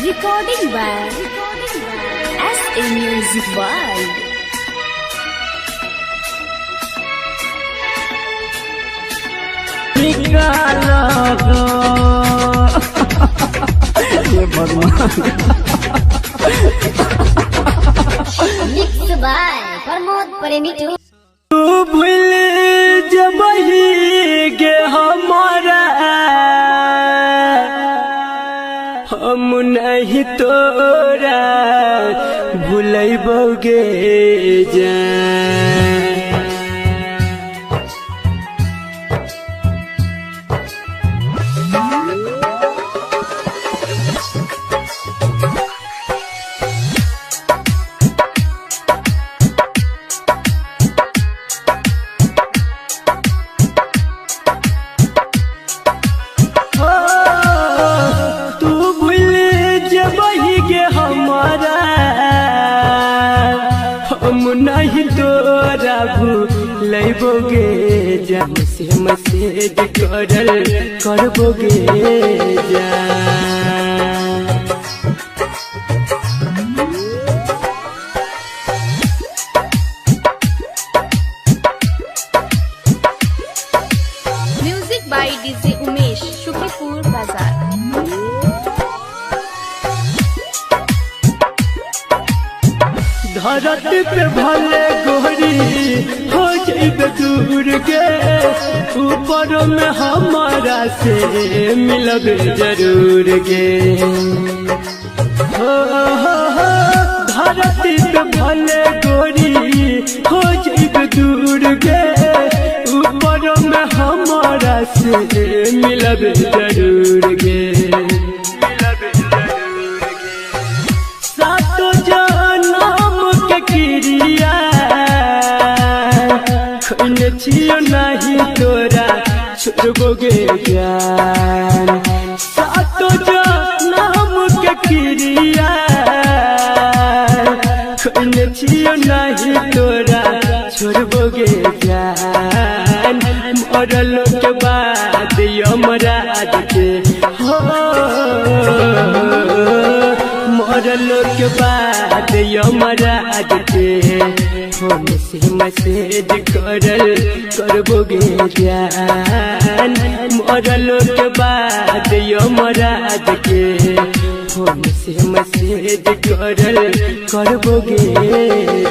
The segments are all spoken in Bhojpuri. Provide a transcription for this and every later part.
Recording by SA Music World. ये भगवान Mixed by प्रमोद प्रेमी टू। तू भूल जबही गे हमारा हम नहीं तोरा भूलबोगे जान। नहीं तोरा भूलबोगे जान से मैसेज करबोगे जान। Music by DJ Umesh Shukripur बाजार। धरती पे भले गोरी हो जाइबे दूर के ऊपर में हमारा से मिलब जरूर के। हो धरती पे भले गोरी हो जाइबे दूर के ऊपर में हमारा से मिलब जरूर के। सातो जनम के क्रिया खोने छियो नहीं तोरा छोड़बोगे जान। सातो जनम के क्रिया खोने छियो नहीं तोरा छोड़बोगे जान। मरलो के बाद यमराज के हो मरलो के बाद यमराज के फोन से मैसेज करबोगे जान। मरलो के बाद यमराज के फोन से मैसेज करबोगे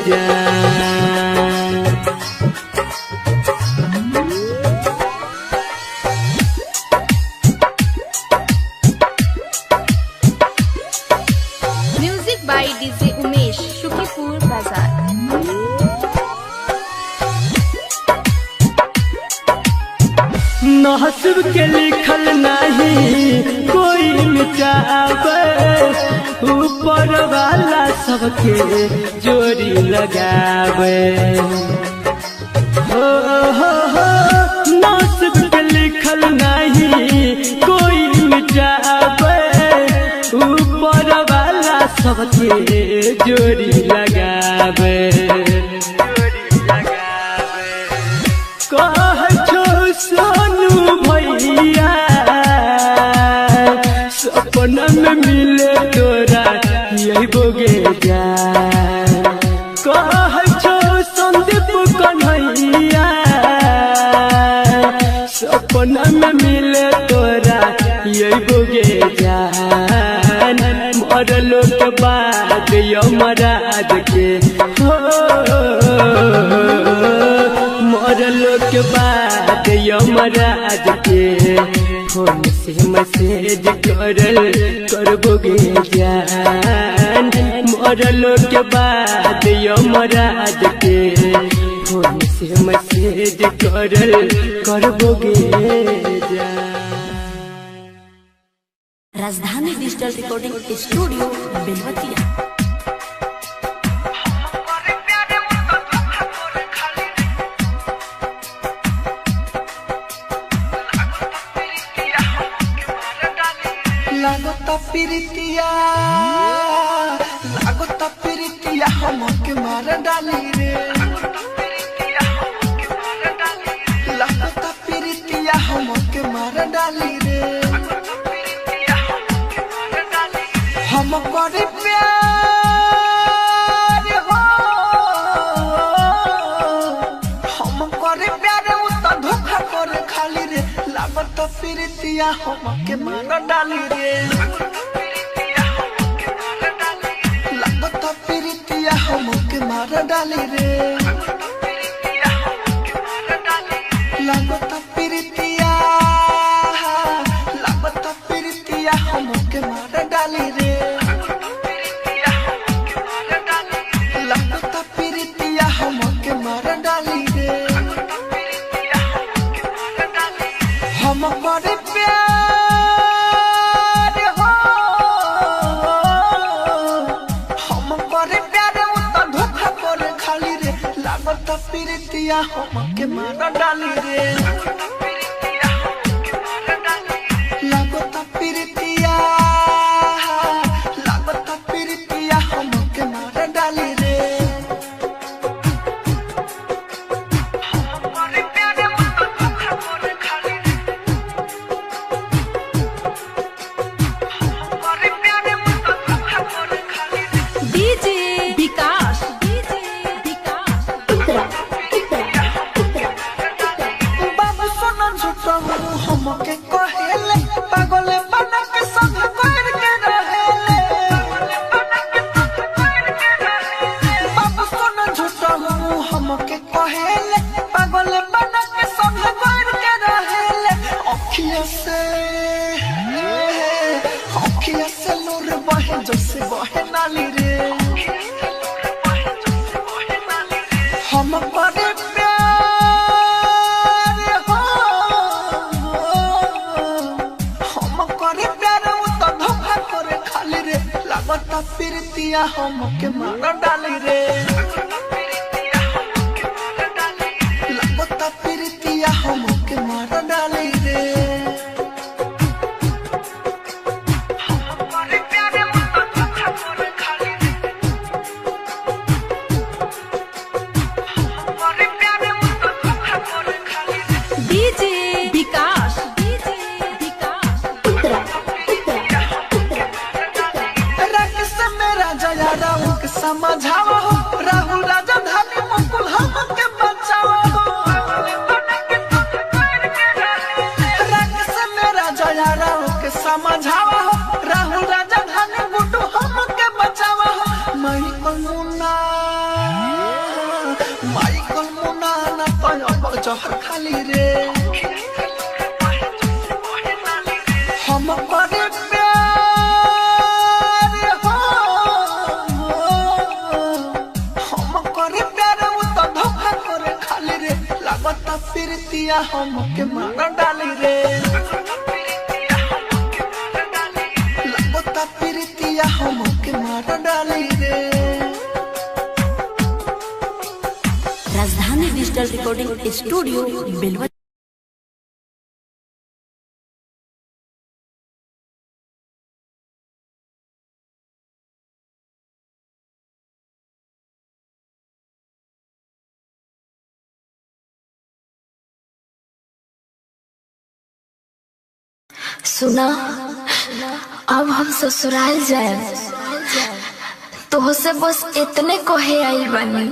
जान। Music by DJ Umesh Shukripur बाजार। नसीब के लिखल नहीं कोई मिटावे ऊपर वाला सबके जोड़ी लगावे। हो नसीब के लिखल नहीं कोई मिटावे ऊपर वाला सबके जोड़ी लगावे। कह छो सोनू भैया सपना में मिले तोरा अइबोगे जान। कह छो संदीप कन्हैया सपना में मिले तोरा अइबोगे जान। मरलो के बाद यमराज के हो मरलो के बाद यमराज के फोन से मैसेज करबोगे जान। मरलो के बाद यमराज के फोन से मैसेज करबोगे जान। राजधानी डिजिटल रिकॉर्डिंग स्टूडियो बेलवतिया। लागता प्रीतिया हमके मार डाली रे। लागता प्रीतिया हमके मार डाली रे। हम करे प्यार हो, हम करे प्यार उ तो धोखा करे खाली रे, लागत फिरतिया हम के मार डाली रे, लागत फिरतिया हम के मार डाली रे, लागत फिरतिया, लागत फिरतिया हम के मार डाली रे, लागत फिरतिया हम के मार डाली रे, हम करे प्यार हो, हम करे प्यार उ तो धोखा करे खाली रे, लागत फिरतिया हम के मार डाली रे, लागत फिरतिया, लागत फिरतिया हम के मार डाली रे, हम करे प्यार उ तो धोखा करे खाली रे, हम करे प्यार उ तो धोखा करे खाली रे, डीजे विकास बाबू सोना झूठा हम के कहेले, पागल बना के संग कर के रहेले, बाबू सोना झूठा हम के कहेले, पागल बना के संग कर के रहेले, अखिया से नूर बहे जैसे बहे नाली रे, हम करे प्यार हो, हम करे प्यार उ तो धोखा करे खाली रे, लागत फिरतिया हम के मार डाली रे, लागत फिरतिया हम के मार डाली रे, हम करे प्यार उ तो धोखा करे खाली रे, हम करे प्यार उ तो धोखा करे खाली रे, डीजे विकास राकेश मेरा जया राहु के समझावा हो, राहुल राजा धानी मुकुल हम के बचावा हो, राकेश मेरा जया राहु के समझावा हो, राहुल राजा धानी गुड्डू हम के बचावा हो, माइकल मुना ना तो जहर खाली रे, हम करे प्यार हो, हम करे प्यार उ तो धोखा करे खाली रे, लागत फिरतिया हम के मार डाली रे, लागत फिरतिया हम के मार डाली रे। राजधानी डिजिटल रिकॉर्डिंग स्टूडियो बेलवा। सुना, अब हम ससुराल जाए तो से बस इतने कहे आई बनी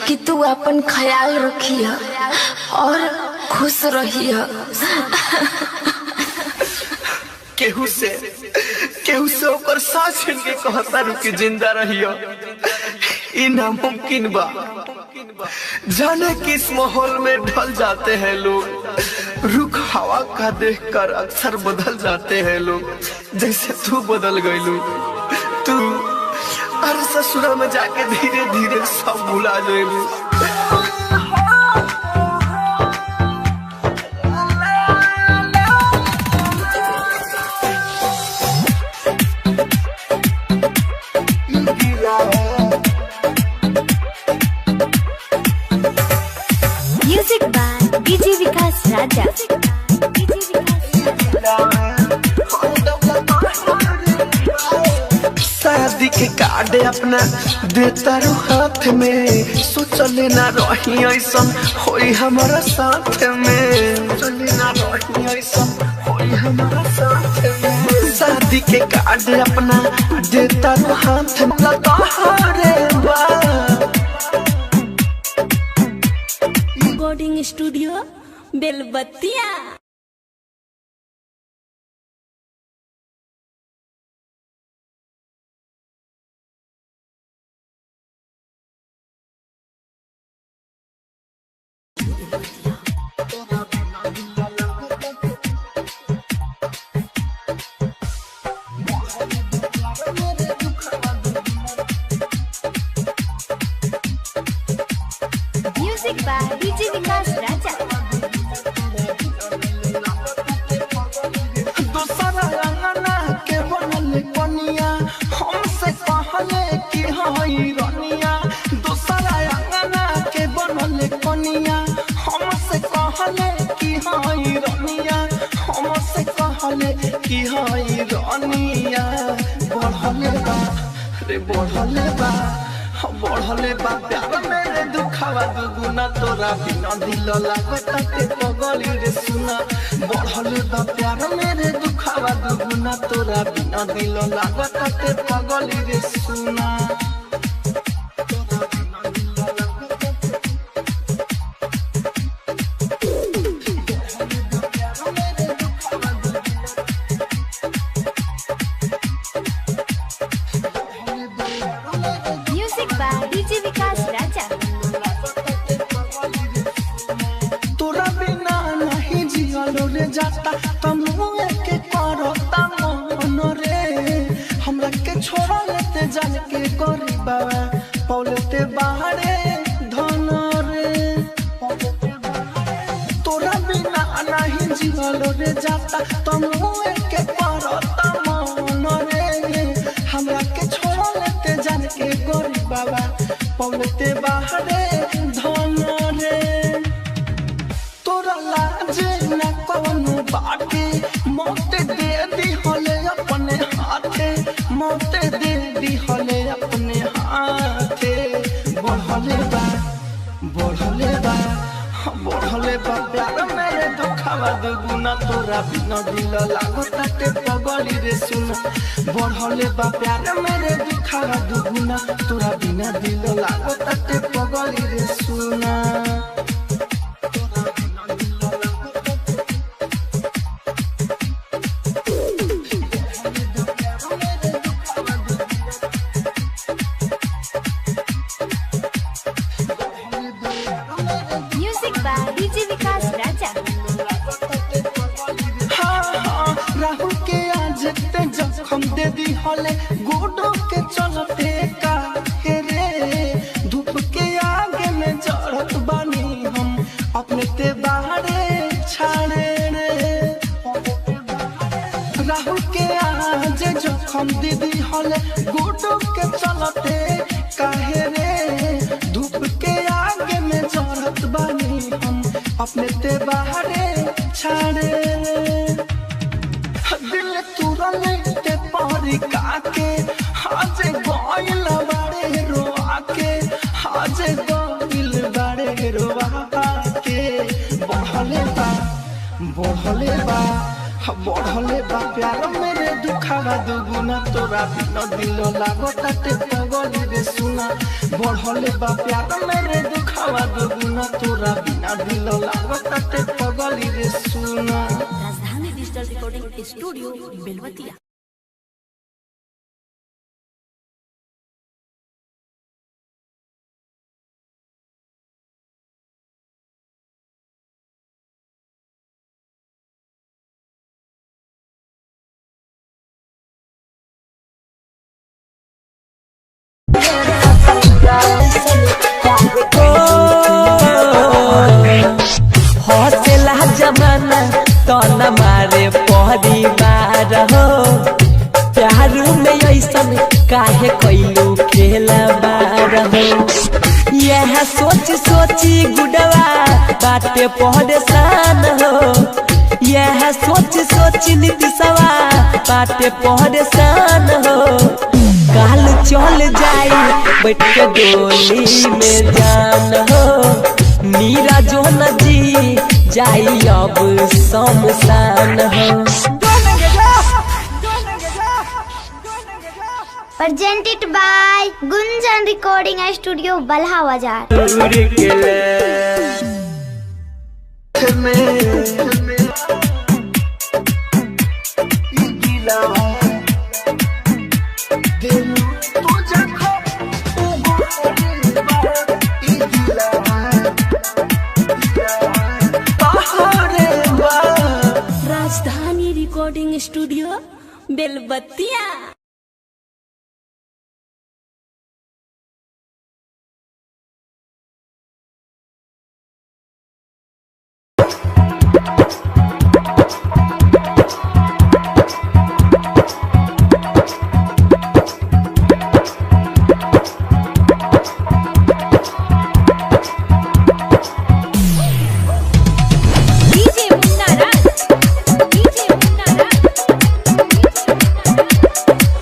कि तू अपन ख्याल रखिए और खुश रहिए। केहू से ओकर सांस छीन के कहता रुकी जिंदा रहियो, ई नामुमकिन बा। जाने किस माहौल में ढल जाते हैं लोग, रुख हवा का देखकर अक्सर बदल जाते हैं लोग, जैसे तू बदल गईलू। तू अरे ससुरा में जाके धीरे धीरे सब भुला जाएलू। म्यूजिक बाय डीजे विकास राजा। शादी के कार्ड अपना देता रू हाथ में, सोचले ना रही ऐसा होई हमारा साथ में, सोचले ना रही ऐसा होई हमारा साथ में। शादी के कार्ड अपना देता हाथ में लगा रे बा। रिकॉर्डिंग स्टूडियो बेलबत्तिया। म्यूजिक बाय डीजे विकास राजा। दूसरा अंगना के बनल कनिया हमसे कहले कि हई रनिया। दूसरा अंगना के बनल कनिया हमसे कहले कि हई रनिया। हमसे कहले कि हई रनिया। बढ़ले बा रे बढ़ले बा बढ़ले बा प्यार मेरे दुखावा दुगुना तोरा बिना दिल लागता ते पगली रे सुना। बढ़ले बा प्यार मेरे दुखावा दुगुना तोरा बिना दिल लागता ते पगली रे सुना। म्यूजिक बाय डीजे विकास राजा। तोरा बिना नहीं जियलो रे जाता तमुए के करता मन रे। हमरा के छोड़ लेते जान के गरीबा पौलते बाहरे धन रे। तोरा बिना नहीं जियलो रे जाता तमुए के करता मन रे। हमरा के छोड़ लेते जान के गरीबा पौलते बाहरे धन रे। तोरा लाजे न कोनो बाटे मौत दे दी होले अपने हाथे। मौत दे दी होले अपने हाथे। बढ़ले बा बढ़ले बा बढ़ले बा प्यार मेरे दुखावा दुगुना तोरा बिना दिल लागता ते पगली रे सुना। बढ़ले बा प्यार मेरे दुखावा दुगुना तोरा बिना दिल लागता ते पगली रे सुना। म्यूजिक बाय डीजे विकास राजा। हाँ, राहुल के आज ते जखम दे दी हले गोडो के चलते का रे। धूप के आगे में जड़त बानी हम अपने ते बाहरे छाड़े रे। राहुल के आज जखम दे दी हले गोडो के चलते काहे रे। धूप के आगे में जड़त बानी हम अपने ते बाहरे छाड़े रे। दिल तुरले ते पारी काके आज गइल बाड़े रोआ के। आज गइल बाड़े रोआ के। बढ़ले बा बढ़ले बा बढ़ले बा प्यार मेरे दुखावा दुगुना तोरा बिना दिल लागता ते पगली रे सुना। बढ़ले बा प्यार मेरे दुखावा दुगुना तोरा बिना दिल लागता ते पगली रे सुना। राजधानी डिजिटल रिकॉर्डिंग स्टूडियो बेलबत्तिया। हौसला जमाना तो न मारे परिवार हो। प्यार में ऐसा काहे कैलू खेलबार हो। यह सोच सोची गुडवा बाटे परेशान हो। यह सोच सोच नीतीशवा बाटे परेशान हो। काल चल जाई बैठ के डोली में जान हो। मीरा जो न जी जाई अब शमशान हो। presented by Gunjan Recording Studio, Balha Bazaar. राजधानी रिकॉर्डिंग स्टूडियो बेलबत्तिया। डीजे मुन्ना राज, डीजे मुन्ना राज, डीजे मुन्ना राज।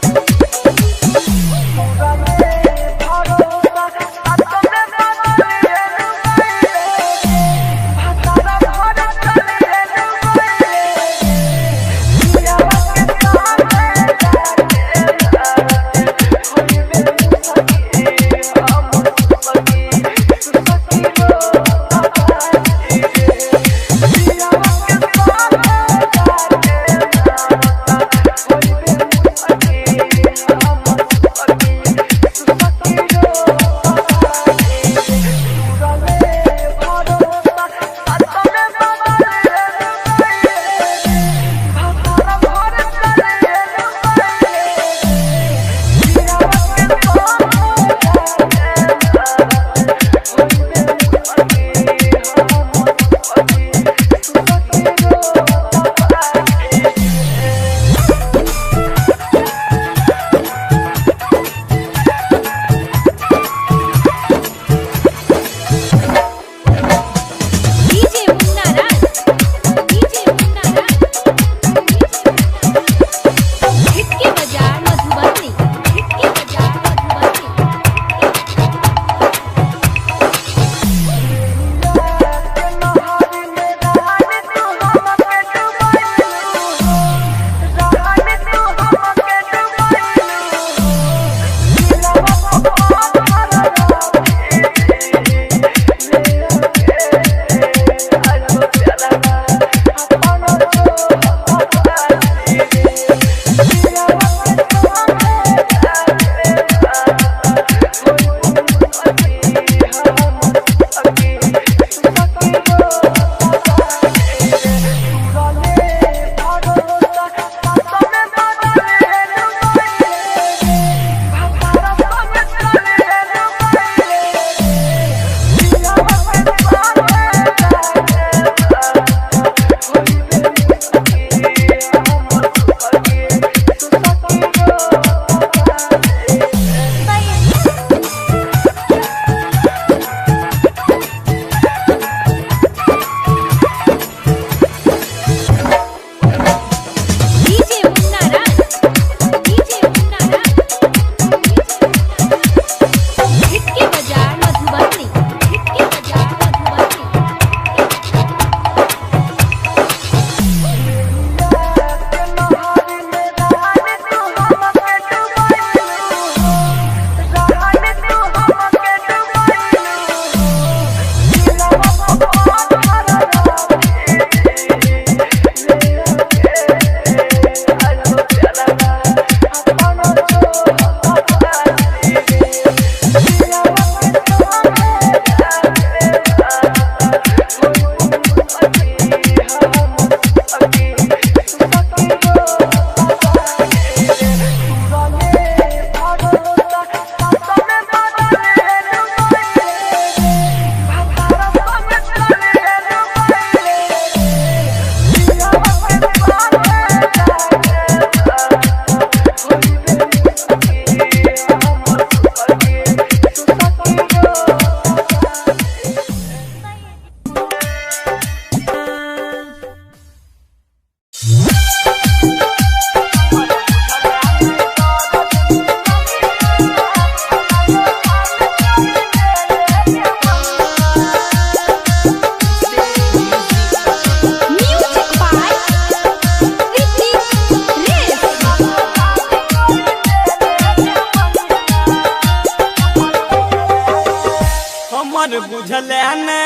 हमर बुझले ने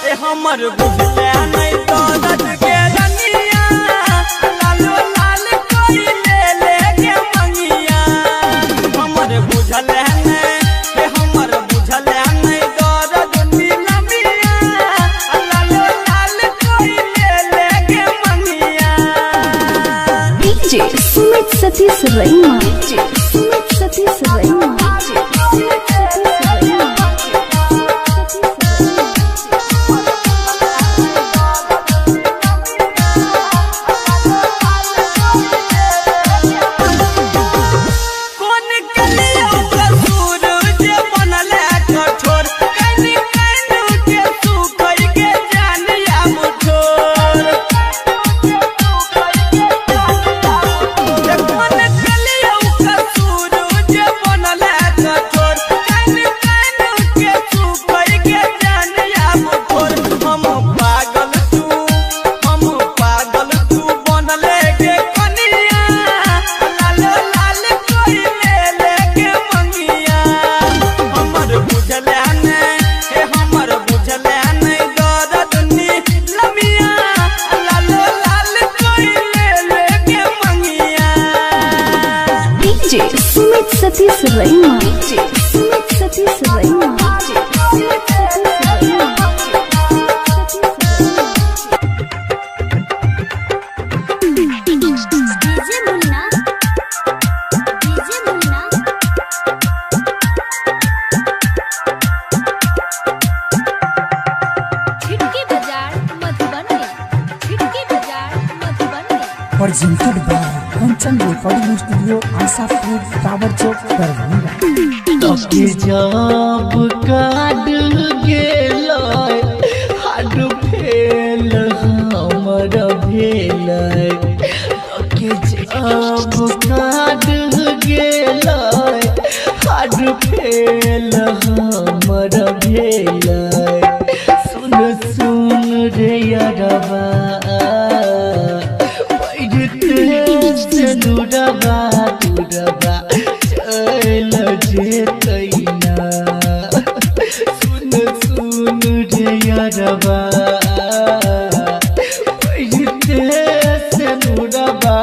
ए हमर बुझले नहीं तो रट के रनिया लालो लाल कोई ले ले के मंगिया हमर बुझले ने ए हमर बुझले नहीं तो रट नीलमिया लालो लाल कोई ले ले के मंगिया DJ Sumit Satish Raima DJ Sumit Satish रैमा Sumit Satish Raima DJ Sumit Satish Raima DJ मुन्ना खिड़की बाजार मधुबनी खिड़की बाजार Madhubani presented by Kanchan Recording Studio, Asapur, Tower Chowk, Darbhanga. तके जब काट गेलै हाड फेल हमर भेल तके जब काट गेलै हाड फेल हमर भेल सुन सुन रे यारबा दुरबा दुरबा चल जेतैना सुन सुन रे यारबा पैते से दुरबा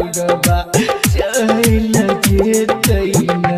दुरबा चल जेतैना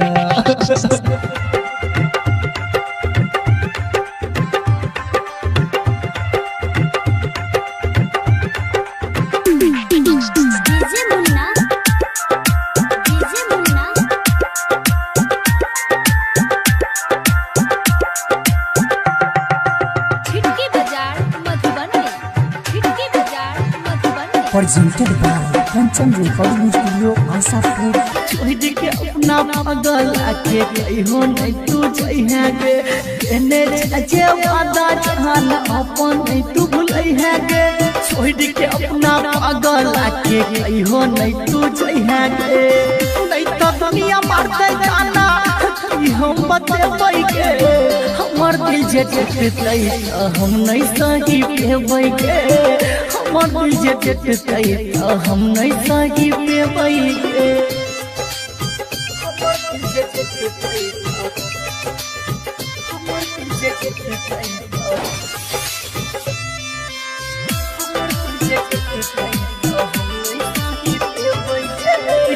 Presented by Kanchan Recording Studio, Asapur. छोड़ के अपना पागल आके कहियो नहीं तू जइहे गे एने जे वादा जहान अपन नहीं तू भूलइहे गे छोड़ के अपना पागल आके कहियो नहीं तू जइहे गे नहीं तो दुनिया मारते जाना कि हम बतेबै गे हमर दिल जे टूटतै हम नहीं सही पेबै गे हमर दिल जे टूटतै हम नहीं सही पेबै गे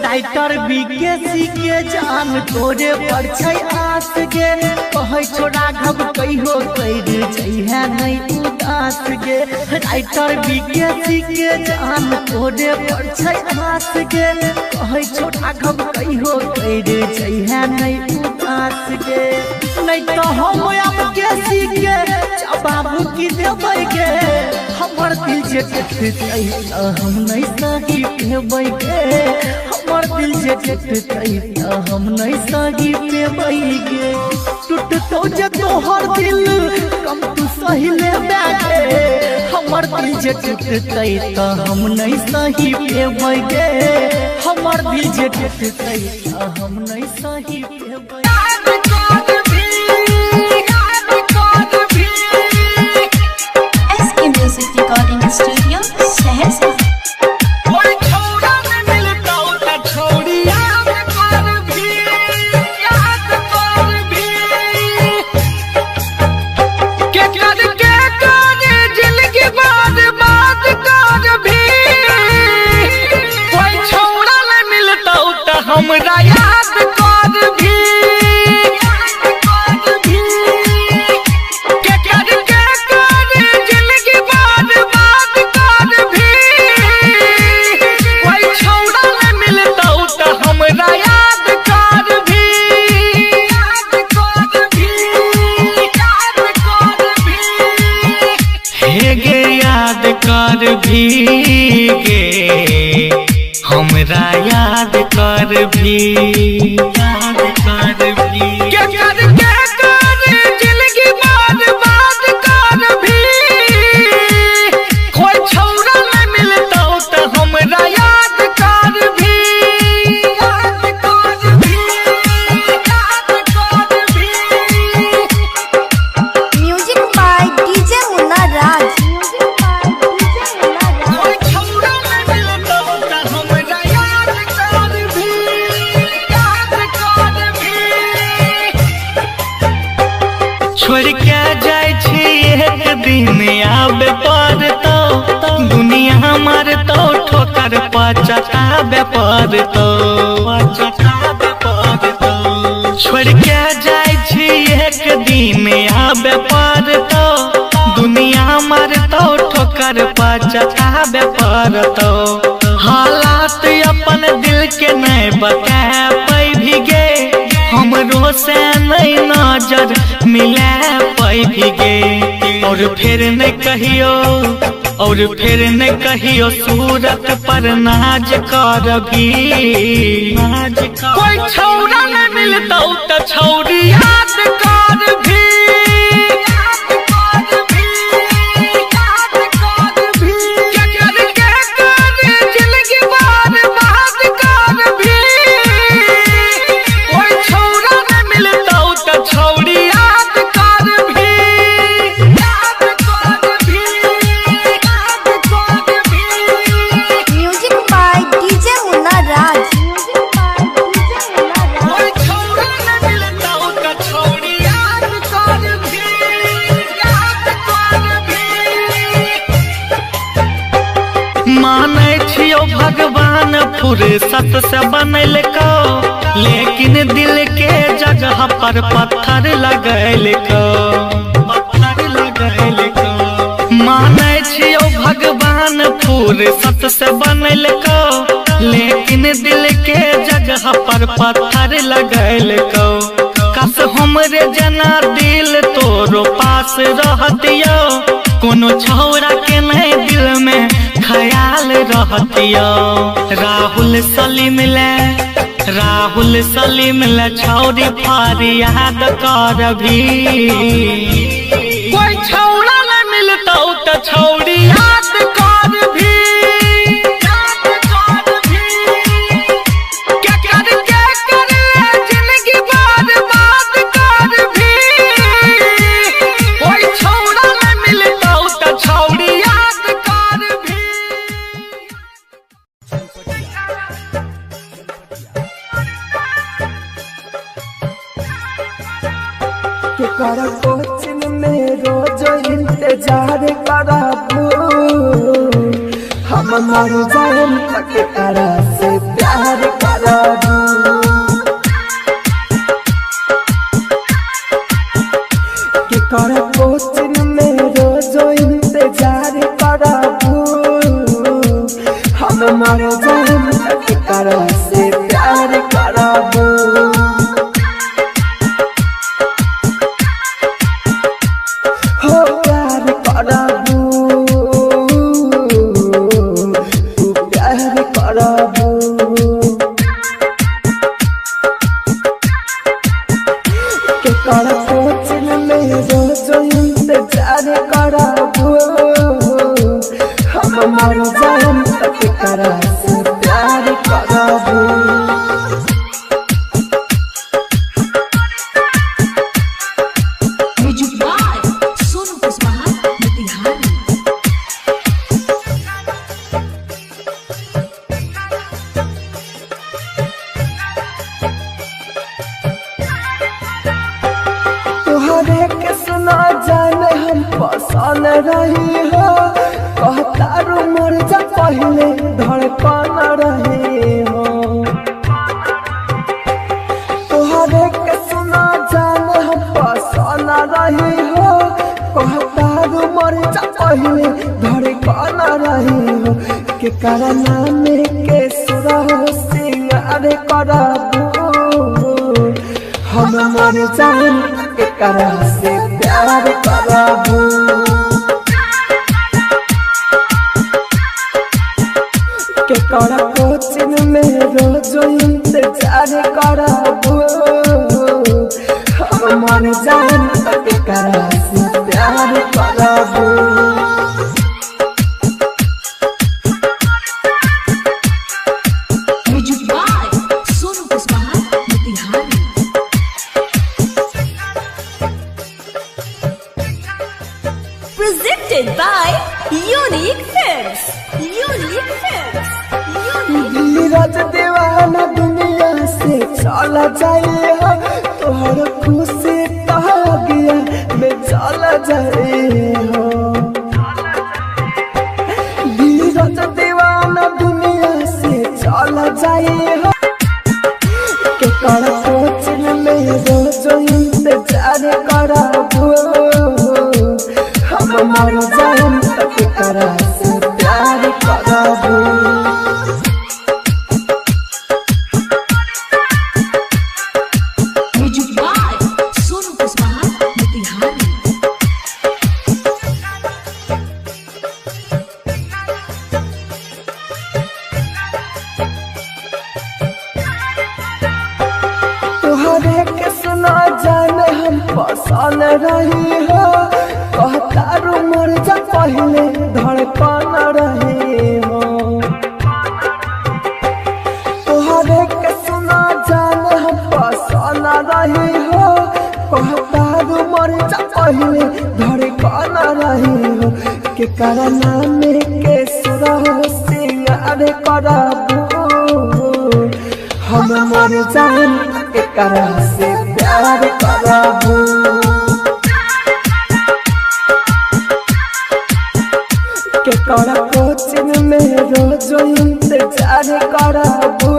राइटर बीकेसी के जान तोरे पर छै आस गे कहे छोड़ा घब कहियो कर जइहे नहीं उदास गे राइटर बीकेसी के जान तोरे पर छै आस गे कहे छोड़ा घब कहियो कर जइहे नहीं उदास गे नहीं तो हम अब केसी के जवाब की देबै गे हमर दिल जे टूटतै हम नहीं सही पेबै गे हमर दिल जे टूटतै हम नहीं सही पेबै गे टूटतौ जे तोहर दिल कम तू सही लेबै गे हमर दिल जे टूटतै हम नहीं सही पेबै गे हमर दिल जे टूटतै हम नहीं सही पेबै म्यूजिक रिकॉर्डिंग स्टूडियो सहरसा हमरा याद कर भी के कर जिंदगी बर्बाद कर भी कोई छौड़ा न मिलतौ त हमरा याद कर भी हे गे याद कर भी गे हमरा याद कर भी के कर जिंदगी बर्बाद कर भी कोई छौड़ा न मिलतौ त हमरा याद कर भी म्यूजिक बाय डीजे मुन्ना राज। कोई छौड़ा न मिलतौ त हमरा याद कर भी छोड़ के जाय छी एक दिन आबे पड़तौ दुनिया मारतौ ठोकर पचताबे पड़तौ छोड़ के जाय छी एक दिन आबे पड़तौ दुनिया मारतौ ठोकर पचताबे पड़तौ हालात अपन दिल के नहीं बता भी गे हमरो से नहीं नजर मिला भी गे और फिर नहीं कहियो सूरत पर नाज कर भी कोई छौड़ा न मिलतौ त छौड़ी याद कर भी जिंदगी बर्बाद कर भी कोई छौड़ा न मिलतौ त छौड़ी याद कर भी म्यूजिक बाय डीजे मुन्ना राज। कोई छौड़ा न मिलतौ त छौड़ी याद कर भी मानै छियो भगवान फुर्सत से बनैलको लेकिन दिल के जगह पर पत्थर लगैलको मानै छियो भगवान फुर्सत से बनैलको लेकिन दिल के जगह पर पत्थर लगैलको कस हमरे जना दिल तोरो पास रहतियो कोनो छौड़ा के नहीं दिल में ख्याल रहतियो राहुल सलीम ले छौड़ी फरियाद कर भी कोई छौड़ा न मिलतौ त छौड़ी याद कर भी के कर जिंदगी बर्बाद कर भी कोई छौड़ा न मिलतौ त छौड़ी याद कर भी कर कोचिंग में रोज इंतजार कराबू हम मर जाए तक करा से प्यार कराबू कर कोचिंग में रोज इंतजार कराबू हम मर जाए तक करा से प्यार कराबू पसंद रही हो कहतारू मर जा पहले धड़कन रही हो के करना में के सुरहो सिंगार करबू हम मर जान के करा से प्यार करबू के करा कोचिन में रोज इंतजार करबू हम मर जान के करा से प्यार करबू Presented by Unique Films. Unique Films. Neeraj दीवाना दुनिया से चला जाए हो तोहर खुशी कहा गया मैं चला जाए हो नीरज दीवाना दुनिया से चला जाए हो के कर कोचिन में रोज इंतजार करबू हम मर जान तक करा से प्यार करबू तोहरे के सुना जाने हम पसंद रही हो कहता रू मर जा पहले धड़कन रही हो तोहरे के सुना जाने हम पसंद रही हो कहता रू मर जा पहले धड़कन रही हो के करना में के सुरहो सिंगार करबू हम मर जान के करा से प्यार करबू के करा कोचिन में रोज इंतजार करबू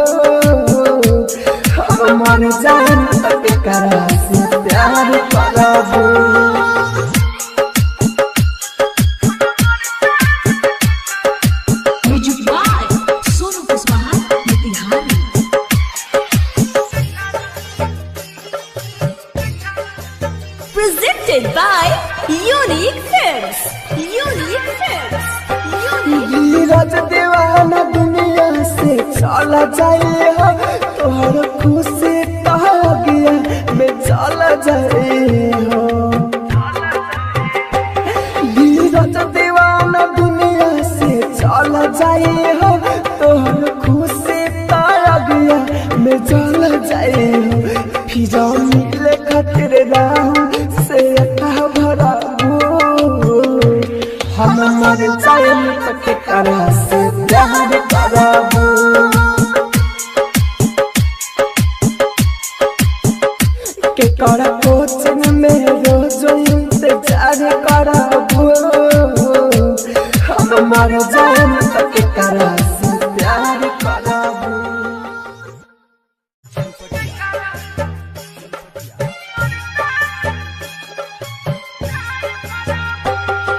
हम मर जान के करा से प्यार करबू Presented by Unique Films. Unique Films. Neeraj दीवाना दुनिया से चला जाए हो तोहर खुशी कहा गया मैं चला जाए हो नीरज दीवाना दुनिया से चला जाए हो तोहर खुशी कहा गया मैं चला जाए हो फिर मिले खातिर राहु से कहा भरा हम मर जाए तक करा से प्यार करबू के कर कोचिन में रोज इंतजार करबू हम मर जाए तक करा से प्यार करबू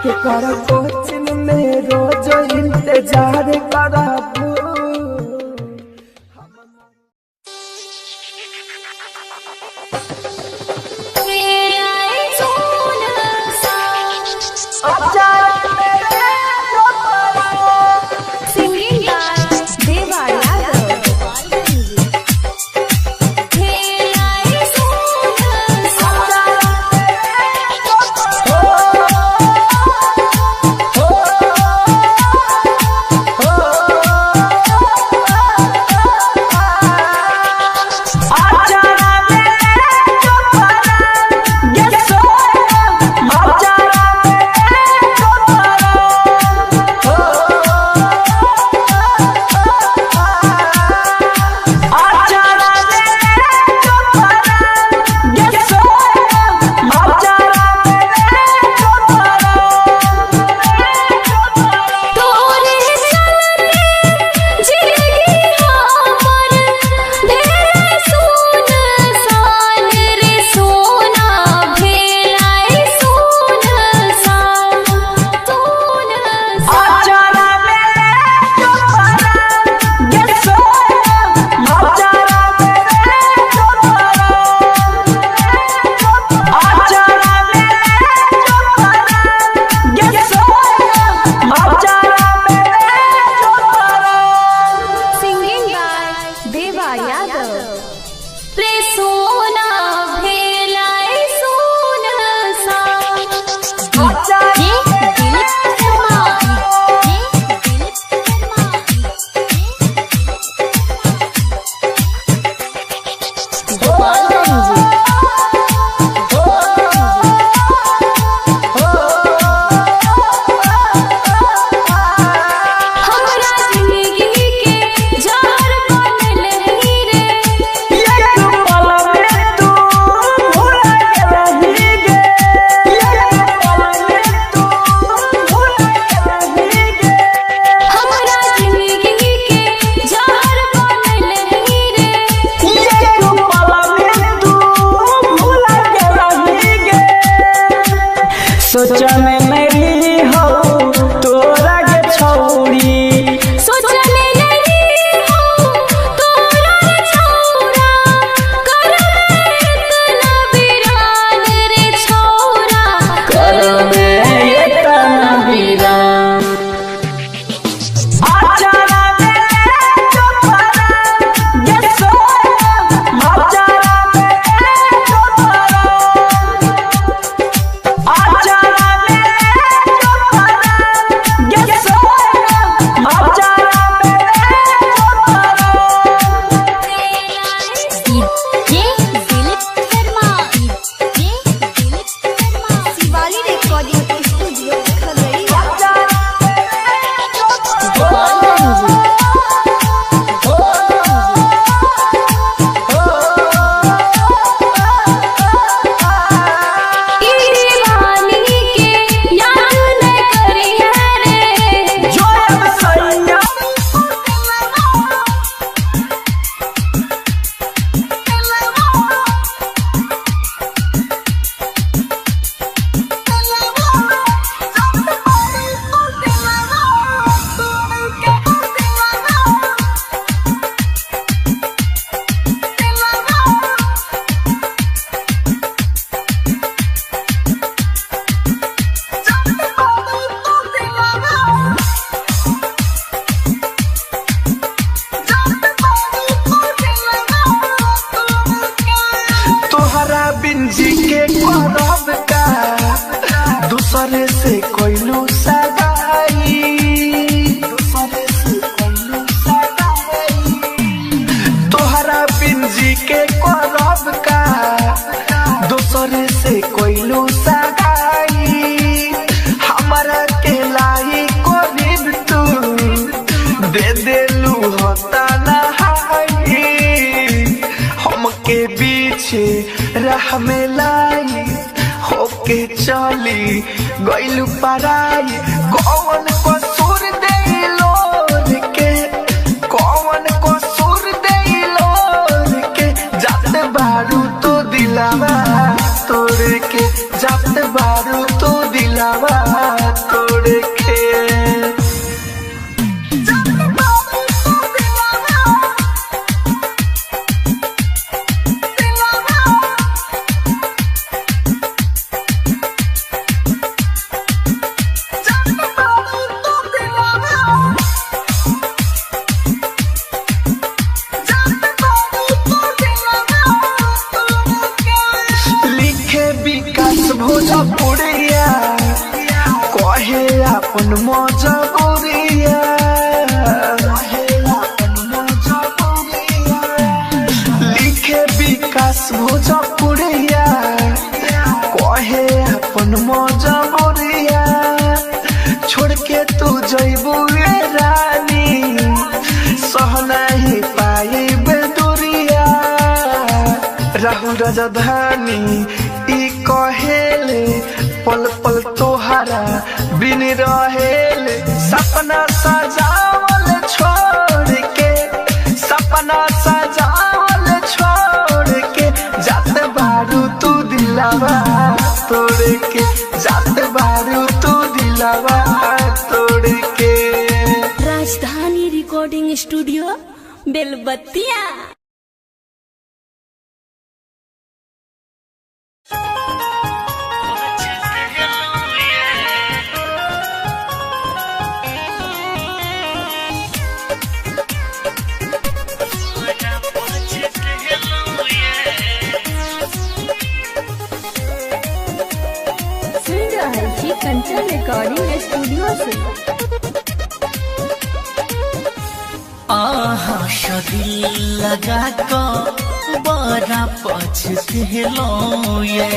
के कर कोचिन में रोज इंतजार करबू Singing by Deva Yadav. हो सोचा में मेरी हो तोरा के छौरी सोचा में नहीं हो तोरा रे छौरा कर इतना वीरान रे छौरा कर में इतना वीरान आचारा में चोपरा गेसो आचारा में चोपरा आचारा में चोपरा गेसो आचारा में ये दिलीप शर्मा शिवाली रिकॉर्डिंग स्टूडियो खगड़िया। दीवानी के याद न करी रे जो अब सैया तोहरा बिन जी के करब का दूसरे से कोइलू सगाई दूसरे से कोइलू सगाई तोहरा बिन जी के करब का दूसरे से कोइलू सगाई हमारा के लाई कोरिब तू दे देलू होता नहाई हमके पीछे राह में लाई होके चली गइलू पराई कौन कसूर देलो के कौन कसूर देलो के जात बारू तो दिलावा तोड़ के जात बारू तो दिलावा तोड़ के लिखे विकास भोजपुरिया कहे अपन मजबूरिया लिखे विकास भोजपुरिया कहे अपन मजबूरिया छोड़ के तू जइबू रे रानी सह नहीं पाई बेदुरिया राहु राजधानी ई कहेले पल पल तोहरा बिन रहेले सपना सजावल छोड़ के सपना सजावल छोड़ के जात बारू तू दिलावा तोड़ के जात बारू तू दिलावा तोड़ के राजधानी रिकॉर्डिंग स्टूडियो बेलबत्तिया। सुन रहे छी कंचन रिकॉर्डिंग स्टूडियो से। आहा शदिल लगा को बड़ा पछतेलो ये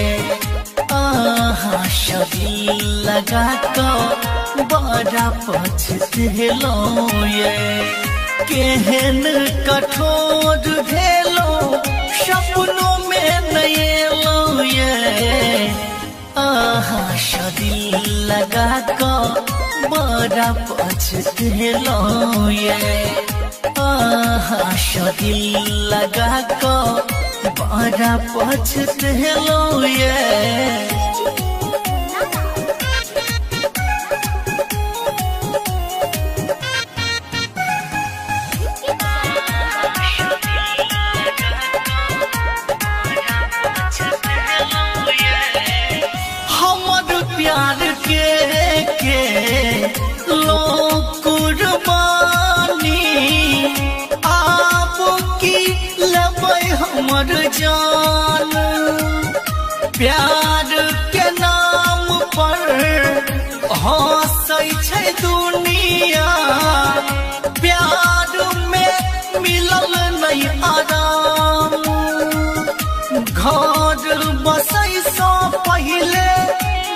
आहा शदिल लगा को बड़ा पछतेलो ये केहन कठोर भेलो सपनों में नएलो ये आहा शदिल लगा को बड़ा पछतेलो ये आहा शदिल लगा को बड़ा पछतेलो ये हमर जान प्यार के नाम पर हंसै छै दुनिया प्यार में मिलल नहीं आराम घर बसै सँ पहिले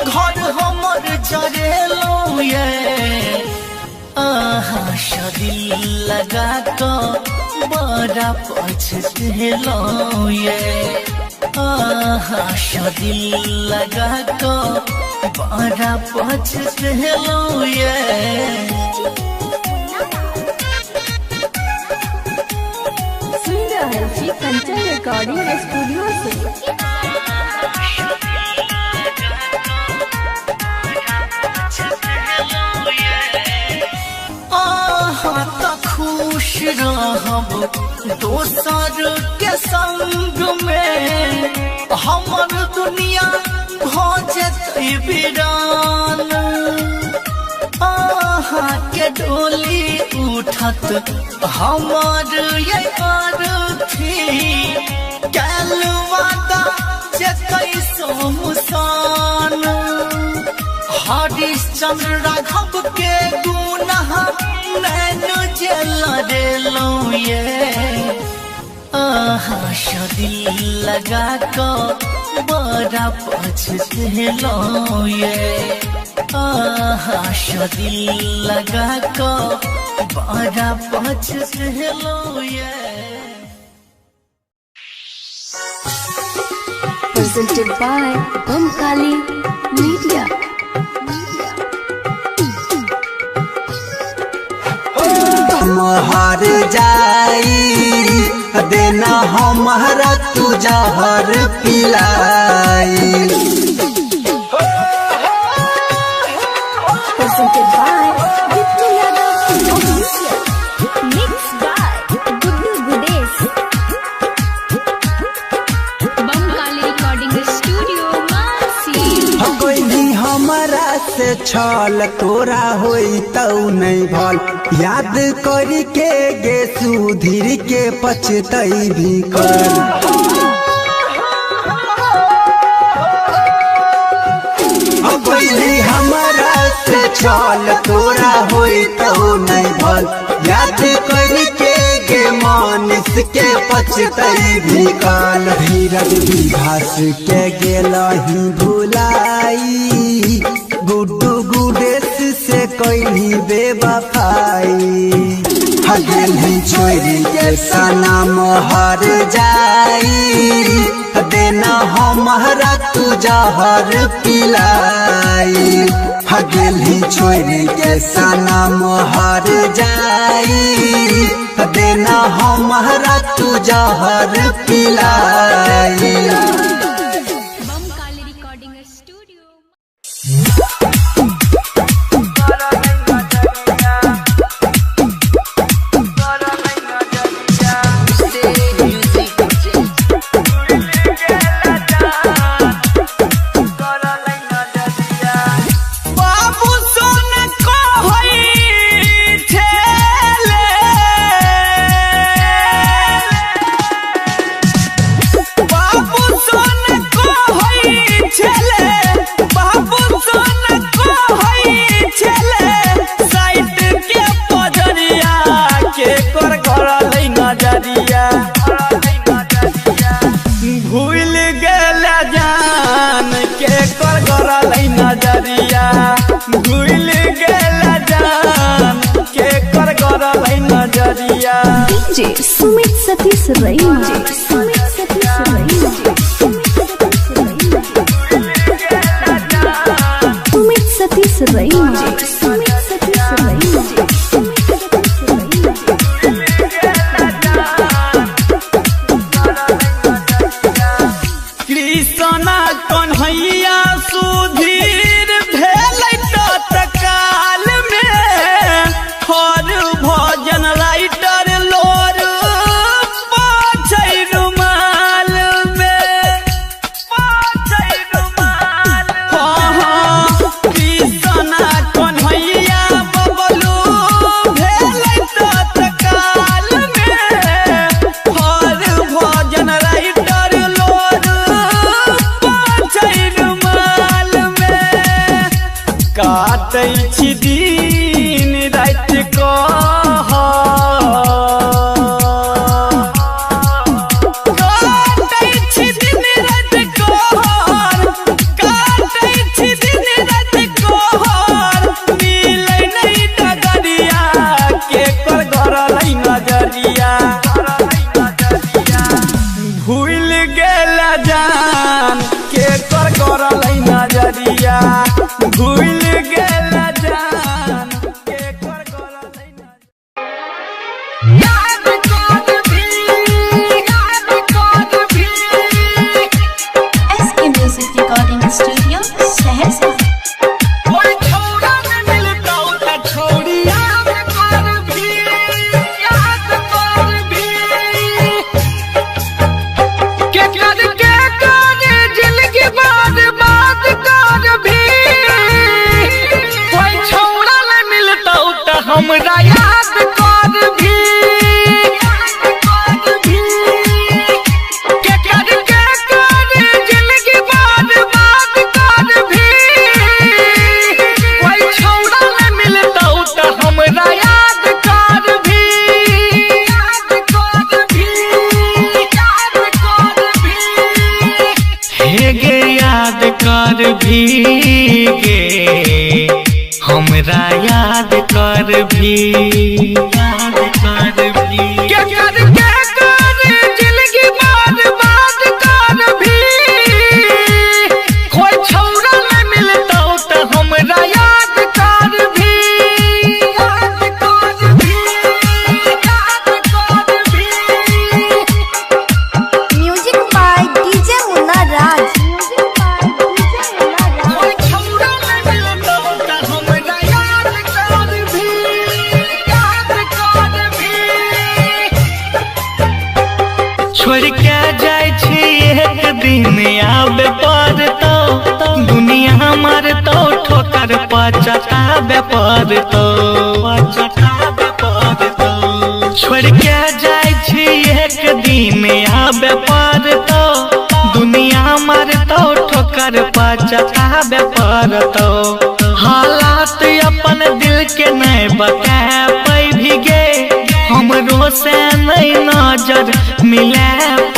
घर हमर जरेलो ये दिल लगा तो बड़ा पछतेलो ये दिल लगा तो बड़ा पछतेलो ये सुन रहे छी कंचन रिकॉर्डिंग स्टूडियो से। खुश रहब दोसर के संग में हमर दुनिया भऽ जेतै वीरान के डोली उठत हमर ये अर्थी कैल वादा जेतै सोमसान हरिश्चंद्र राघव के गुनाह नैन जेल रेलो ये दिल लगा तो बड़ा पछतेलो ये दिल लगा तो बड़ा पछतेलो ये Presented by Bamkali Media. हार जाई देना हमारा तू जहर पिलाई Presented by Vittu Yadav Official. Mixed by Guddu Gudesh. Bamkali Recording Studio, Mansi. कोई भी हमारा से छल तोरा होई तौ नहीं भल याद करी के गे सुधीर के पछतई भी कर कोई भी हमारा से छल तोरा होई तौ नहीं भल याद करी के गे मानिस के पछतई भी काल धीरज विघास के गेलही भुलाई गुड्डू गुडेश से कोई बेवफाई हगेली छोरी के सनम हार जाई देना हमारा तू जहर पिलाई हगेली छोरी के सनम हार जाई देना हमारा तू जहर पिलाई Bamkali Recording Studio. बाबू सोन को होई ठेले बाबू सोन को होई ठेले बाबू सोन को होई ठेले साइड के पजरिया के कर करलै नजरिया भूल गेल जान के कर करलै नजरिया भूल गेल जान के कर करलै नजरिया DJ Sumit Satish Raina. Sumit Satish Raina. Sumit Satish Raina. Sumit Satish Raina. Krishna Kanhaiya Sudhir भेलै तत्काल में हर भजन राइटर लोर पाछै रुमाल काटै छी दिन रात कह काटै छी दिन रात कहर काटै छी दिन रात कहर मिलै नहीं डगरिया के कर गरलै नजरिया भूल गेल जान के कर गरलै नजरिया भूल गेल जान के कर गरलै याद कर भी SK Music Recording Studio, Saharsa. कोई छोरा न मिलता त छोड़ी याद कर भी के कर जिंदगी बर्बाद कर भी कोई छोरा न मिलता त हमरा याद कर भी के कर जिंदगी बर्बाद कर भी कोई छोरा न मिलता त हमरा याद कर भी हे गे याद कर भी गे हमरा याद कर भी के कर जिंदगी बर्बाद कर भी कोई छोरा न मिलता त हमरा याद कर भी म्यूजिक बाय डीजे मुन्ना राज। कोई छोरा न मिलता त हमरा याद कर भी छोड़ के जाय छी एक दिन आबे पड़तो दुनिया मारतो ठोकर पचताबे पड़तो छोड़ के जाय छी एक दिन आबे पड़तो दुनिया मारतो ठोकर पचताबे पड़तो हालात अपन दिल के नहीं बता भी गे हमरो से नहीं नजर मिला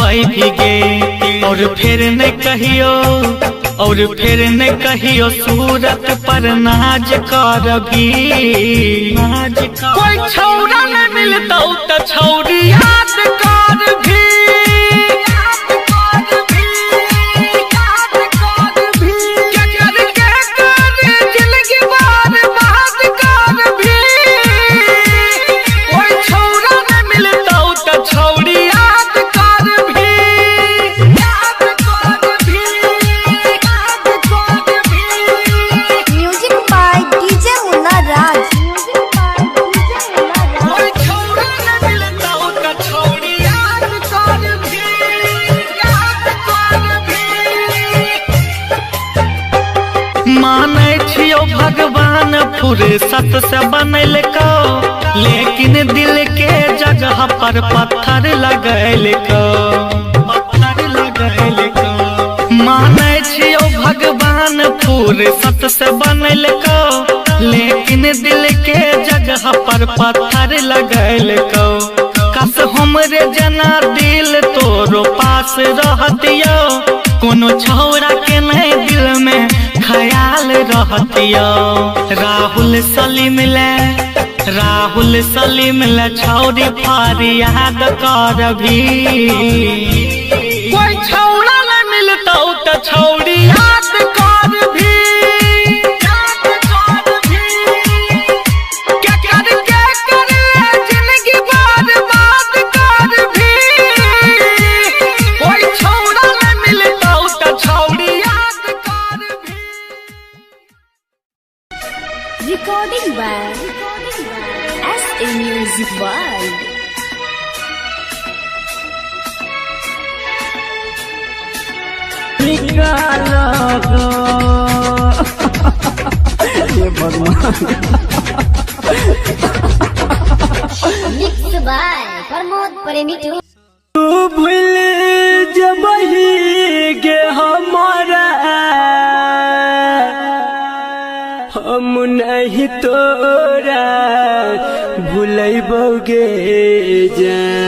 भी गे और फिर नहीं कहियो सूरत पर नाज कर भी कोई छोरा न मिलता त छौरी याद कर भी जिंदगी बर्बाद कर भी कोई छोरा न मिलता त छौरी याद कर भी म्यूजिक बाय डीजे मुन्ना राज। कोई छोरा न मिलता त छौरी याद कर भी मानै छियो भगवान फुर्सत से बनैलको लेकिन दिल के जगह पर पत्थर लगैलको मानै छियो भगवान फुर्सत से बनैलको लेकिन दिल के जगह पर पत्थर लगैलको कस हमरे जना दिल तोरो पास रहतियो कोनो छौरा के नहीं दिल में ख्याल रहतियो राहुल सलीम ले छौरी फरियाद कर भी कोई छौरा न मिलता त छौरी याद कर भी के कर जिंदगी बर्बाद कर भी कोई छौरा न मिलता त छौरी याद कर भी Recording by SK Music World. ये भगवान मिक्स बाय प्रमोद प्रेमी टू। तू भूल जबही गे हमारा हम न नहीं तोरा भूलैबोगे जान।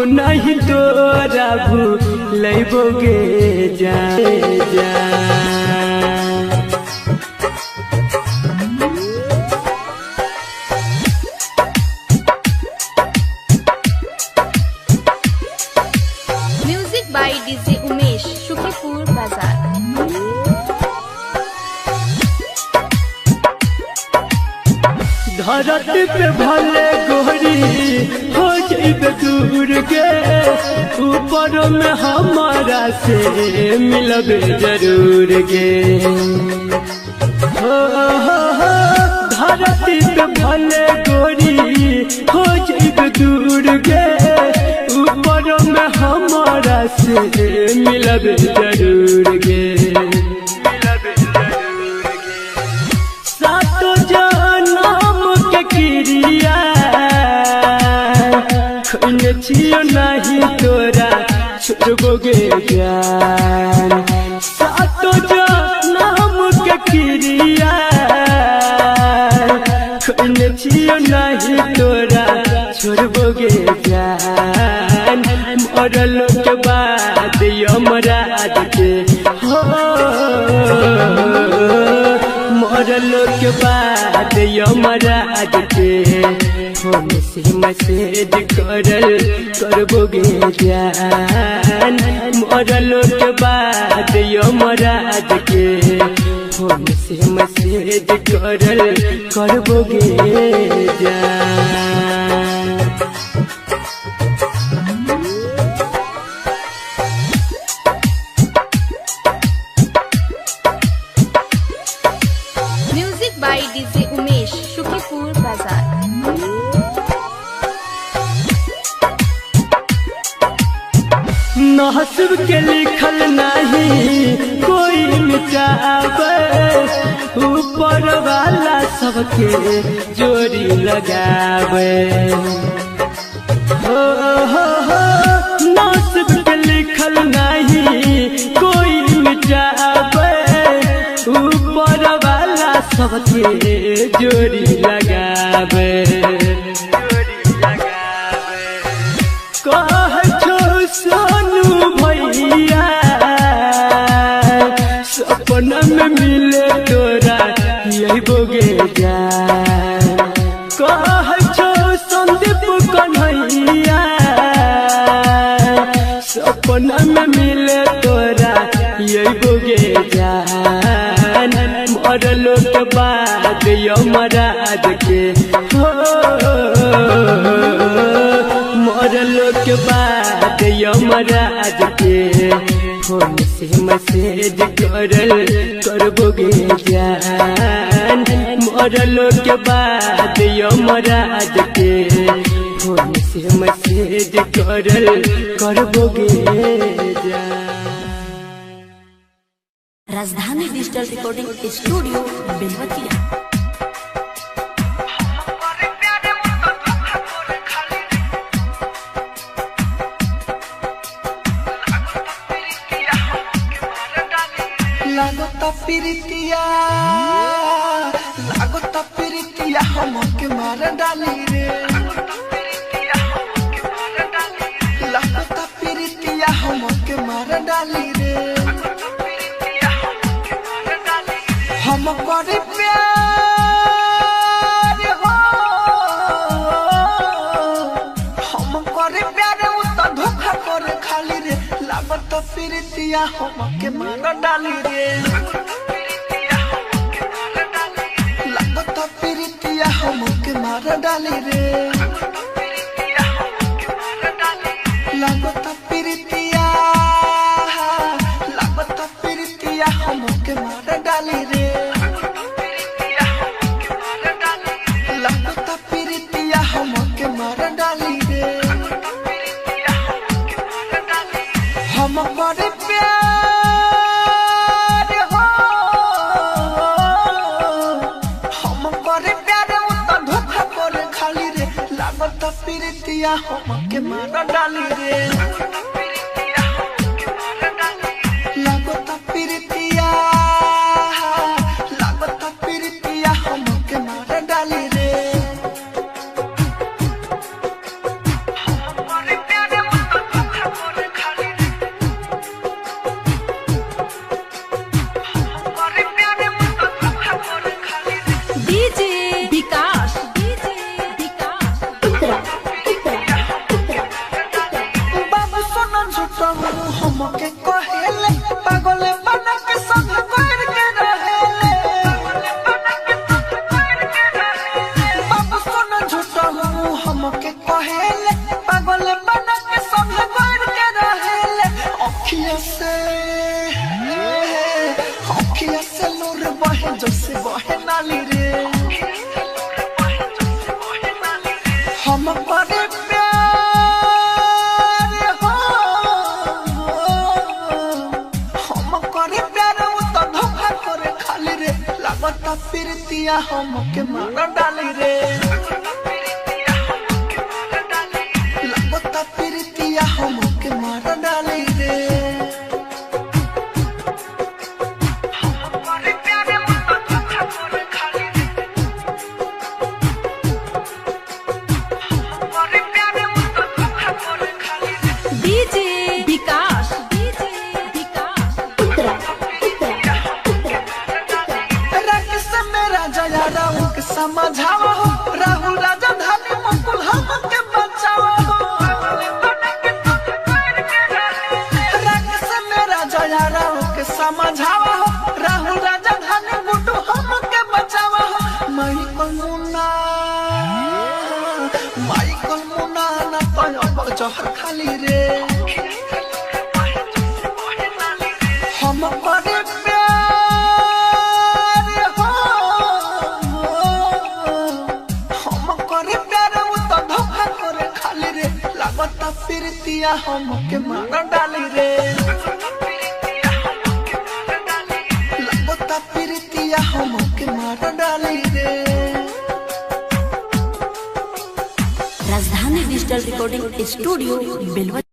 नहीं तोरा भूलैबोगे जान। Music by DJ Umesh Shukipur Bazar. धरती पे भले गोरी हो जाइबे दूर के, ऊपर में हमारा से मिलबे जरूर गे। हो धरती पे भले गोरी हो जाइबे दूर के, ऊपर में हमारा से मिलबे जरूर गे। सातो जनम के क्रिया खोने छियो नहीं तोरा छोड़बोगे जान। सातो जनम के क्रिया खोने छियो नहीं तोरा छोड़बोगे जान। मरल के बाद यमराज के हो, मरल के बाद यमराज के फोन से मैसेज करबोगे जान। मरल के बाद यमराज के फोन से मैसेज करबोगे जान। Music by DJ Umesh Shukipur Bazar. नसीब के लिखल नहीं कोई मिटावे, ऊपर वाला सबके जोड़ी लगावे। हो नसीब के लिखल नहीं कोई मिटावे, ऊपर वाला सबके जोड़ी लगावे। कह सोनू भैया सपना में मिले तोरा अइबोगे जान। कह संदीप कन्हैया सपना में मिले तोरा अइबोगे जान। मरलो के बाद यमराज के हो, मरलो के बाद यमराज के फोन से मैसेज करबोगे जान। मरलो के बाद यमराज के फोन से मैसेज करबोगे जान। राजधानी डिजिटल रिकॉर्डिंग स्टूडियो बेलवतिया। लागता प्रीतिया हमके मार डाली रे। लागता प्रीतिया हमके मार डाली रे। हम करे प्यार हो, हम करे प्यार उ त धोखा करे खाली रे। लागता प्रीतिया हमके मार डाली रे। लागता प्रीतिया हमके मार डाली रे। लागता प्रीतिया हमके मार डाली रे। लागता प्यार हो हम करे प्यार उतना धोखा करे खाली रे लागत प्रीतिया हम के मार डाली रे लागत प्रीतिया हम के मार डाली रे डीजे विकास बाबू सोना झूठा हम के कहेले पागल बना के संग कर के रहेले बाबू सोना झूठा हम के कहेले पागल बना के संग कर के रहेले अखियां से नूर बहे जैसे बहे नाली रे हम करे प्यार हो हम करे प्यार वो तो धोखा करे खाली रे लागत प्रीतिया हम के मार डाली रे लागत प्रीतिया हम के मार डाली रे डीजे विकास राकेश मेरा जया राहु के समझावा हो राहुल राजा धानी मुकुल हम के बचावा हो राकेश मेरा जया राहु के समझावा हो राहुल राजा धानी गुड्डू हम के बचावा हो माइकल मुन्ना ना तो जहर खाली रे हम करे प्यार हो हम करे प्यार वो तो धोखा करे खाली रे लागत प्रीतिया हम के मार डाली रे लागत प्रीतिया हम के मार डाली रे राजधानी डिजिटल रिकॉर्डिंग स्टूडियो बेलवती।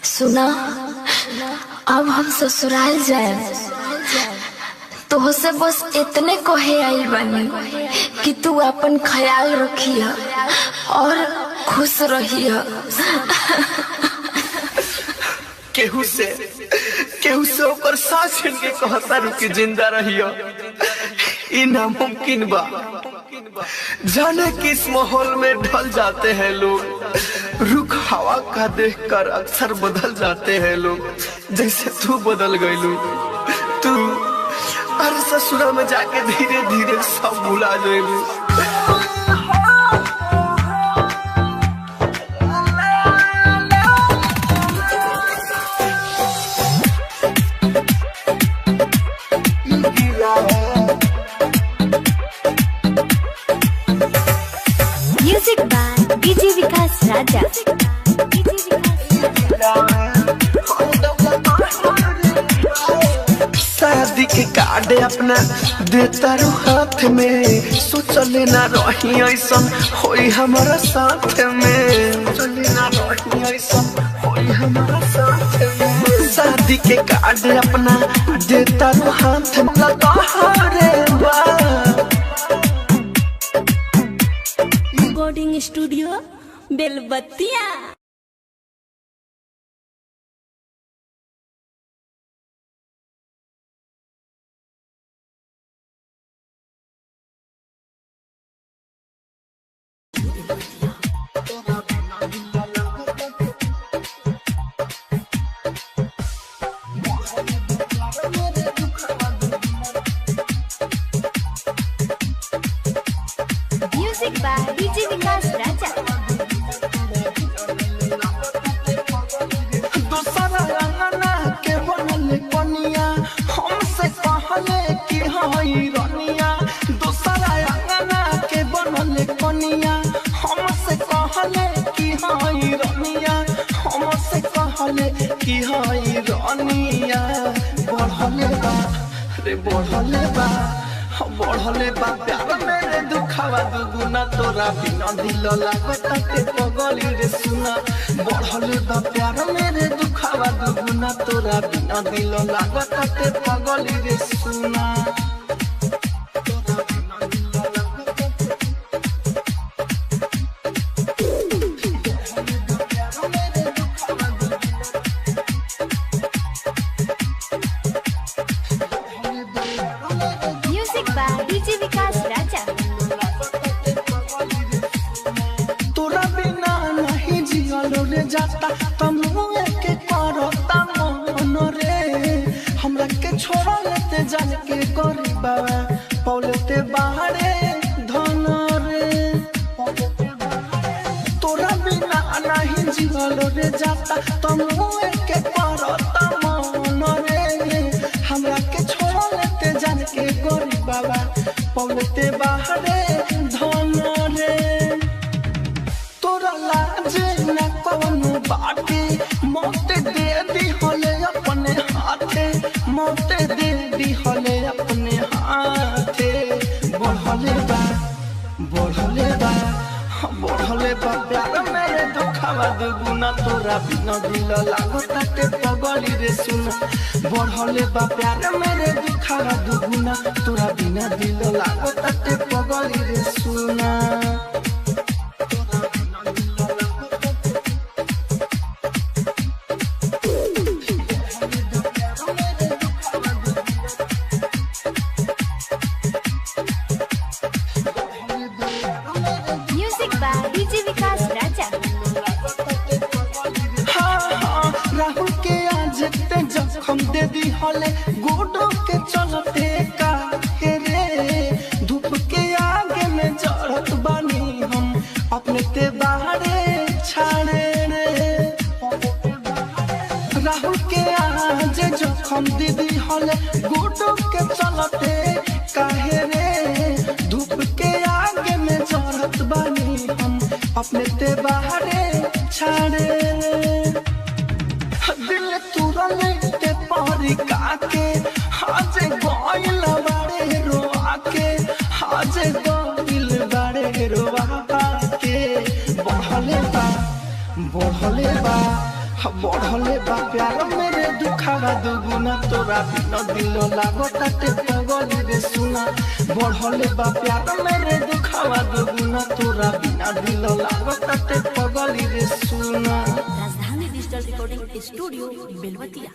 सुना अब हम ससुराल जाए तो से बस इतने कहे आई बनी कि तू अपन ख्याल रखिए और खुश रहिए। केहू से ओकर सांस छीन के कहता रुकी जिंदा रहियो ई नामुमकिन बा। जाने किस माहौल में ढल जाते हैं लोग, रुख हवा का देखकर अक्सर बदल जाते हैं लोग। जैसे तू बदल गईलू, तू हर ससुरा में जाके धीरे धीरे सब भुला जाएलू। म्यूजिक बाय डीजे विकास राजा। शादी के कार्ड अपना देता रू हाथ में, सोचले ना रही ऐसन होई हमारा साथ में, सोचले ना रही ऐसन होई हमारा साथ में। शादी के कार्ड अपना देता रू हाथ में, लगा रे बा रिकॉर्डिंग स्टूडियो बेलबत्तिया। म्यूजिक बाय डीजे विकास राजा। ले कि हई रानिया बढ़ले बा रे बढ़ले बा बढ़ले बा प्यार मेरे दुखावा दुगुना तोरा बिना दिल लागताटे पगली रे सुना बढ़ले बा प्यार मेरे दुखावा दुगुना तोरा बिना दिल लागताटे पगली रे सुना म्यूजिक बाय डीजे विकास राजा। तोरा बिना नहीं जियल रे जाता तमुए के करता मन रे हमरा के छोड़ लेते जान के गरीबा पौलते बाहरे धन रे तोरा बिना नहीं जियल रे जाता तमुए के करता मन रे हमरा के छोड़ लेते जान के गरीबा पौलते बाहरे धन रे तोरा लाज न कौनो बाटे मौत दे दी होले अपने हाथे मौत दे दी होले अपने हाथे बढ़ले बा बढ़ले बा प्यार मेरे दुखावा दुगुना तोरा बिना दिल लागताटे पगली रे सुना बढ़ले बा प्यार मेरे दुखावा दुगुना तोरा बिना दिल लागताटे पगली रे सुना म्यूजिक बाय डीजे विकास राजा। राहुल के आज ते जखम दे दी हले गोडो के चलते का रे धूप के आगे में जड़त बानी हम अपने ते बाहरे छाड़े रे राहुल के आज जखम दे दी हले गोडो के चलते काहे रे धूप के आगे में जड़त बानी हम अपने ते बाहरे छाड़े दिल तुरले ते पारी काके आज गोइल बाड़े रोआ के आज गोइल बाड़े रोआ के बढ़ले बा प्यार मेरे दुखावा दुगुना तोरा बिना दिल लागताटे पगली रे सुना बढ़ले बा प्यार मेरे दुखावा दुगुना तोरा बिना दिल लागताटे पगली रे सुना। राजधानी digital recording studio Belwatia.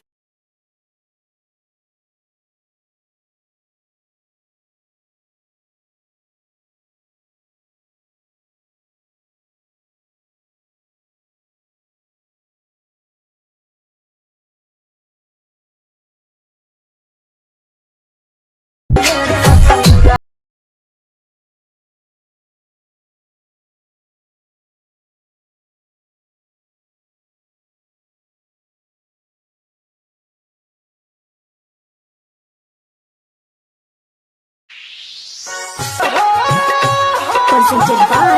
presented by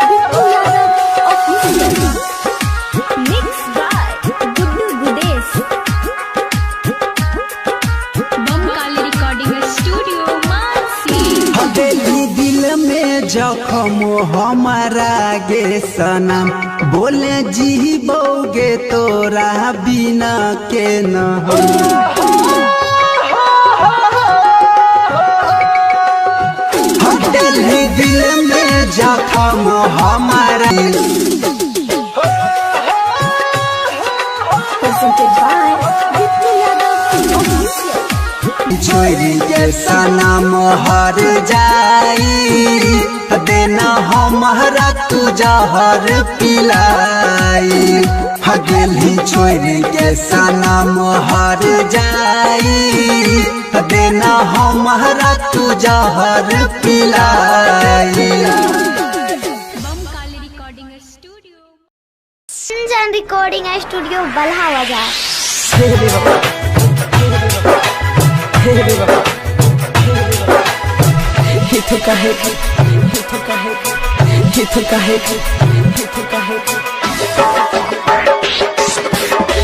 Bittu Yadav Official. Mixed by Guddu Gudesh. Bamkali Recording Studio, Mansi. हवेली दिल में जखम हमारा गे सनम बोले जी बोगे तोरा बिना के न हवेली दिल में जखम हमारा Presented by Bittu Yadav Official. छोरी के सनम हर जाई देना हमारा तू जहर पिलाई हगेली छोरी के सनम हर जाई देना हमारा तू जहर पिलाई। Bamkali Recording Studio. Gunjan Recording Studio Balha Bazaar.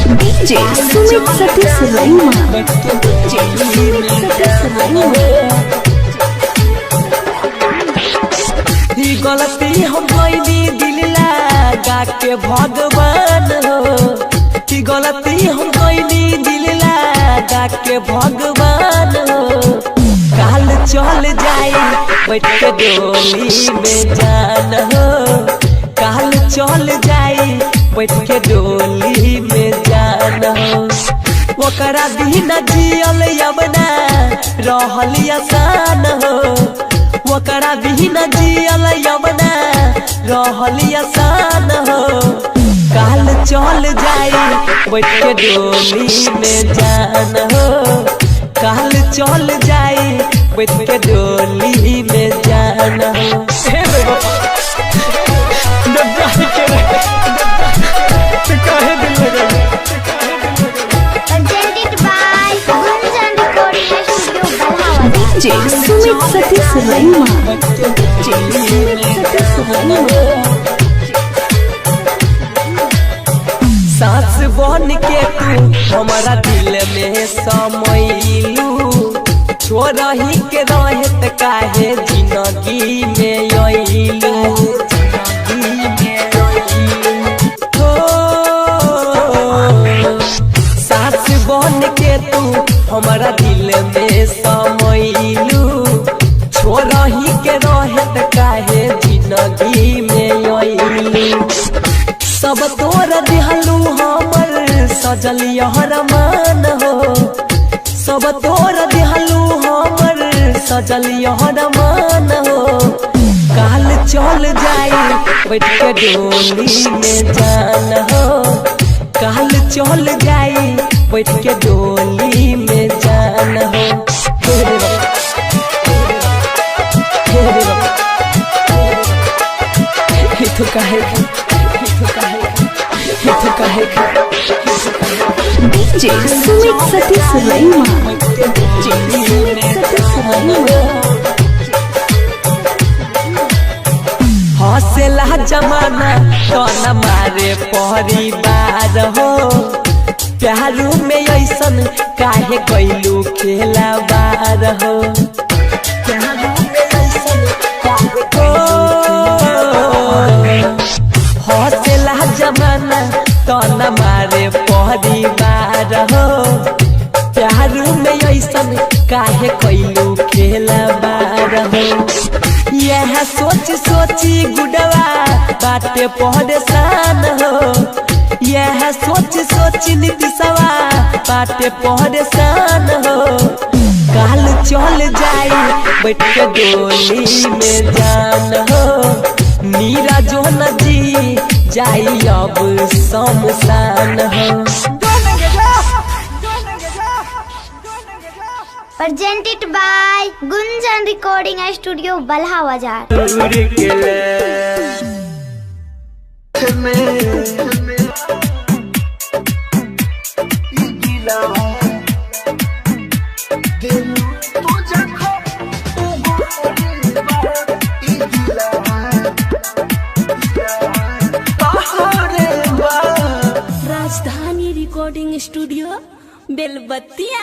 DJ Sumit Satish Raima DJ Sumit Satish Raima ही गलती हम कैली दिल लगा के भगवान हो ही गलती हम कैली दिल लगा के भगवान हो काल चल जाई बैठ के डोली में जान हो काल चल जाई बैठ के डोली में जान हो ओकरा बिना जियल यवना रहल आसान हो ओकरा बिना जियल यवना रहल आसान हो काल चल जाई बैठ के डोली में जान हो काल चल जाई बैठ के डोली में जान हो presented by Gunjan Recording Studio Balhawa. DJ Sumit Satish Raima DJ Sumit Satish Raima सांस बन के तू हमारा दिल में समैलू छोड़ही के रहत काहे जिंदगी में अइलू सांस बन के तू हमारा दिल में समैलू छोड़ही के रहत काहे जिंदगी में अइलू सब तोर दिहलू हमर सजल यहरमान हो सब तोर दिहलू हमर सजल यहरमान हो काल चल जाई बैठ के डोली में जान हो काल चल जाई बैठ के डोली में जान हो तो काहे डीजे सुमित सतीश रैमा डीजे सुमित सतीश रैमा हौसला जमाना तो न मारे परिवार हो प्यारू में ऐसन काहे कैलू खेला बार हो प्यारू में ऐसन काहे हौसला जमाना तो न मारे परिवार हो प्यारू में ऐसन काहे कैलू खेला बार हो यह सोच सोची गुडवा बाटे परेशान हो यह सोच सोची नीतीशवा बाटे परेशान हो काल चल जाई बैठ के डोली में जान हो नीरा जो नदी जाई अब शमशान हो Presented by Gunjan Recording Studio Balhawa. राजधानी रिकॉर्डिंग स्टूडियो बेलबत्तिया।